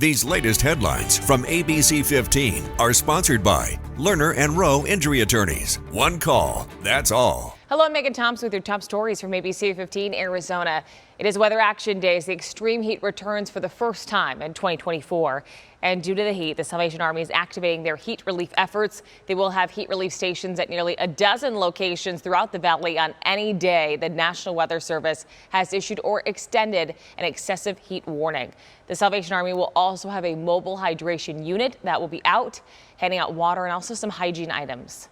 These latest headlines from ABC15 are sponsored by Lerner and Rowe Injury Attorneys. One call, that's all. Hello, I'm Megan Thompson with your top stories from ABC15 Arizona. It is Weather Action Day as the extreme heat returns for the first time in 2024. And due to the heat, the Salvation Army is activating their heat relief efforts. They will have heat relief stations at nearly a dozen locations throughout the valley on any day the National Weather Service has issued or extended an excessive heat warning. The Salvation Army will also have a mobile hydration unit that will be out, handing out water and also some hygiene items.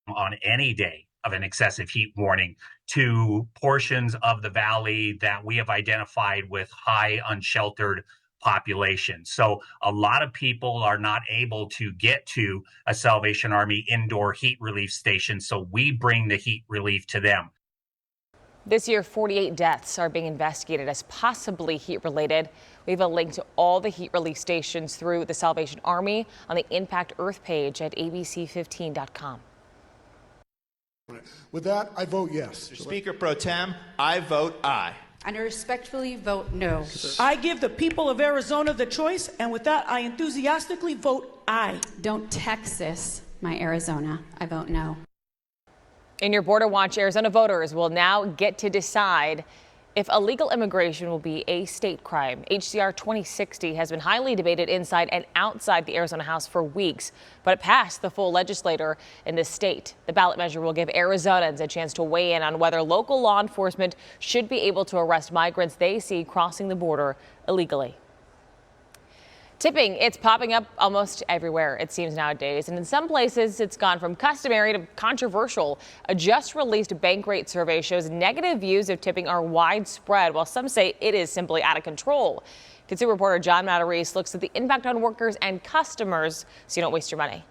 On any day of an excessive heat warning to portions of the valley that we have identified with high unsheltered population. So a lot of people are not able to get to a Salvation Army indoor heat relief station, so we bring the heat relief to them. This year, 48 deaths are being investigated as possibly heat related. We have a link to all the heat relief stations through the Salvation Army on the Impact Earth page at abc15.com. With that, I vote yes. Mr. Speaker Pro Tem, I vote aye. And I respectfully vote no. I give the people of Arizona the choice, and with that, I enthusiastically vote aye. Don't Texas my Arizona. I vote no. In your Border Watch, Arizona voters will now get to decide if illegal immigration will be a state crime. HCR 2060 has been highly debated inside and outside the Arizona House for weeks, but it passed the full legislature in this state. The ballot measure will give Arizonans a chance to weigh in on whether local law enforcement should be able to arrest migrants they see crossing the border illegally. Tipping, it's popping up almost everywhere, it seems nowadays. And in some places, it's gone from customary to controversial. A just released Bankrate survey shows negative views of tipping are widespread, while some say it is simply out of control. Consumer reporter John Matarese looks at the impact on workers and customers so you don't waste your money.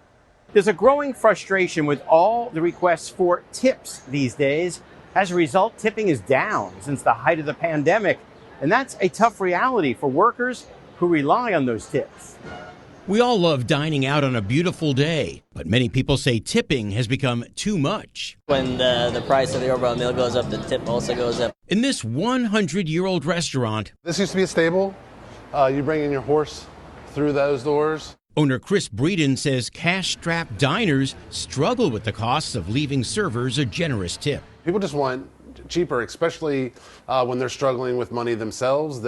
There's a growing frustration with all the requests for tips these days. As a result, tipping is down since the height of the pandemic. And that's a tough reality for workers who rely on those tips. We all love dining out on a beautiful day, but many people say tipping has become too much. When the price of the overall meal goes up, the tip also goes up. In this 100-year-old restaurant, this used to be a stable. You bring in your horse through those doors. Owner Chris Breeden says cash-strapped diners struggle with the costs of leaving servers a generous tip. People just want cheaper, especially when they're struggling with money themselves,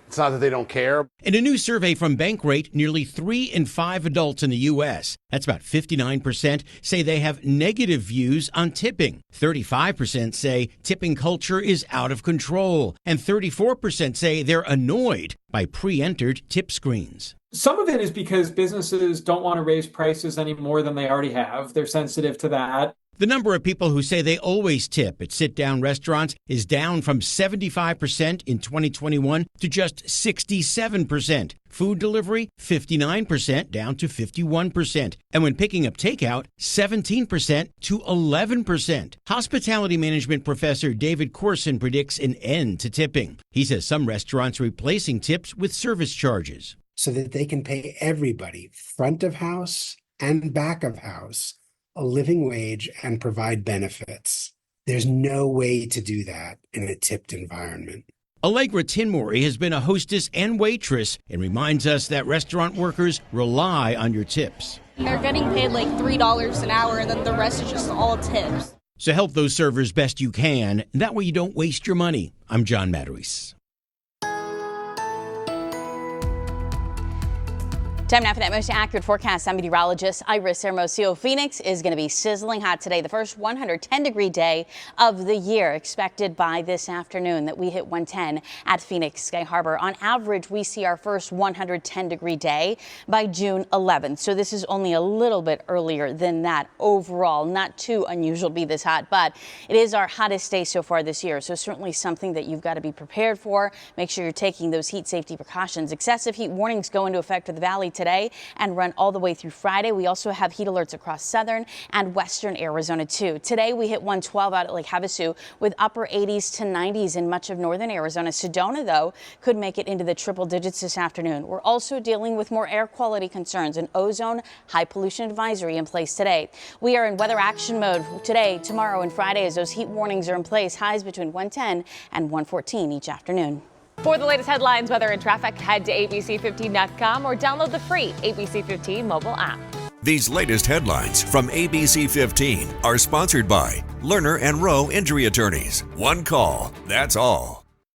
it's not that they don't care. In a new survey from Bankrate, nearly 3 in 5 adults in the U.S., that's about 59%, say they have negative views on tipping. 35% say tipping culture is out of control. And 34% say they're annoyed by pre-entered tip screens. Some of it is because businesses don't want to raise prices any more than they already have. They're sensitive to that. The number of people who say they always tip at sit-down restaurants is down from 75% in 2021 to just 67%. Food delivery, 59%, down to 51%. And when picking up takeout, 17% to 11%. Hospitality management professor David Corson predicts an end to tipping. He says some restaurants are replacing tips with service charges, so that they can pay everybody, front of house and back of house, a living wage and provide benefits. There's no way to do that in a tipped environment. Allegra Tinmori has been a hostess and waitress and reminds us that restaurant workers rely on your tips. They're getting paid like $3 an hour, and then the rest is just all tips. So help those servers best you can. That way you don't waste your money. I'm John Matarese. Time now for that most accurate forecast. I'm meteorologist Iris Hermosillo. Phoenix is going to be sizzling hot today, the first 110-degree day of the year expected by this afternoon that we hit 110 at Phoenix Sky Harbor. On average, we see our first 110-degree day by June 11th. So this is only a little bit earlier than that overall. Not too unusual to be this hot, but it is our hottest day so far this year. So certainly something that you've got to be prepared for. Make sure you're taking those heat safety precautions. Excessive heat warnings go into effect for the valley today and run all the way through Friday. We also have heat alerts across southern and western Arizona too. Today we hit 112 out at Lake Havasu with upper 80s to 90s in much of northern Arizona. Sedona, though, could make it into the triple digits this afternoon. We're also dealing with more air quality concerns. An ozone high pollution advisory in place today. We are in weather action mode today, tomorrow, and Friday as those heat warnings are in place. Highs between 110 and 114 each afternoon. For the latest headlines, weather, and traffic, head to abc15.com or download the free ABC15 mobile app. These latest headlines from ABC15 are sponsored by Lerner and Rowe Injury Attorneys. One call, that's all.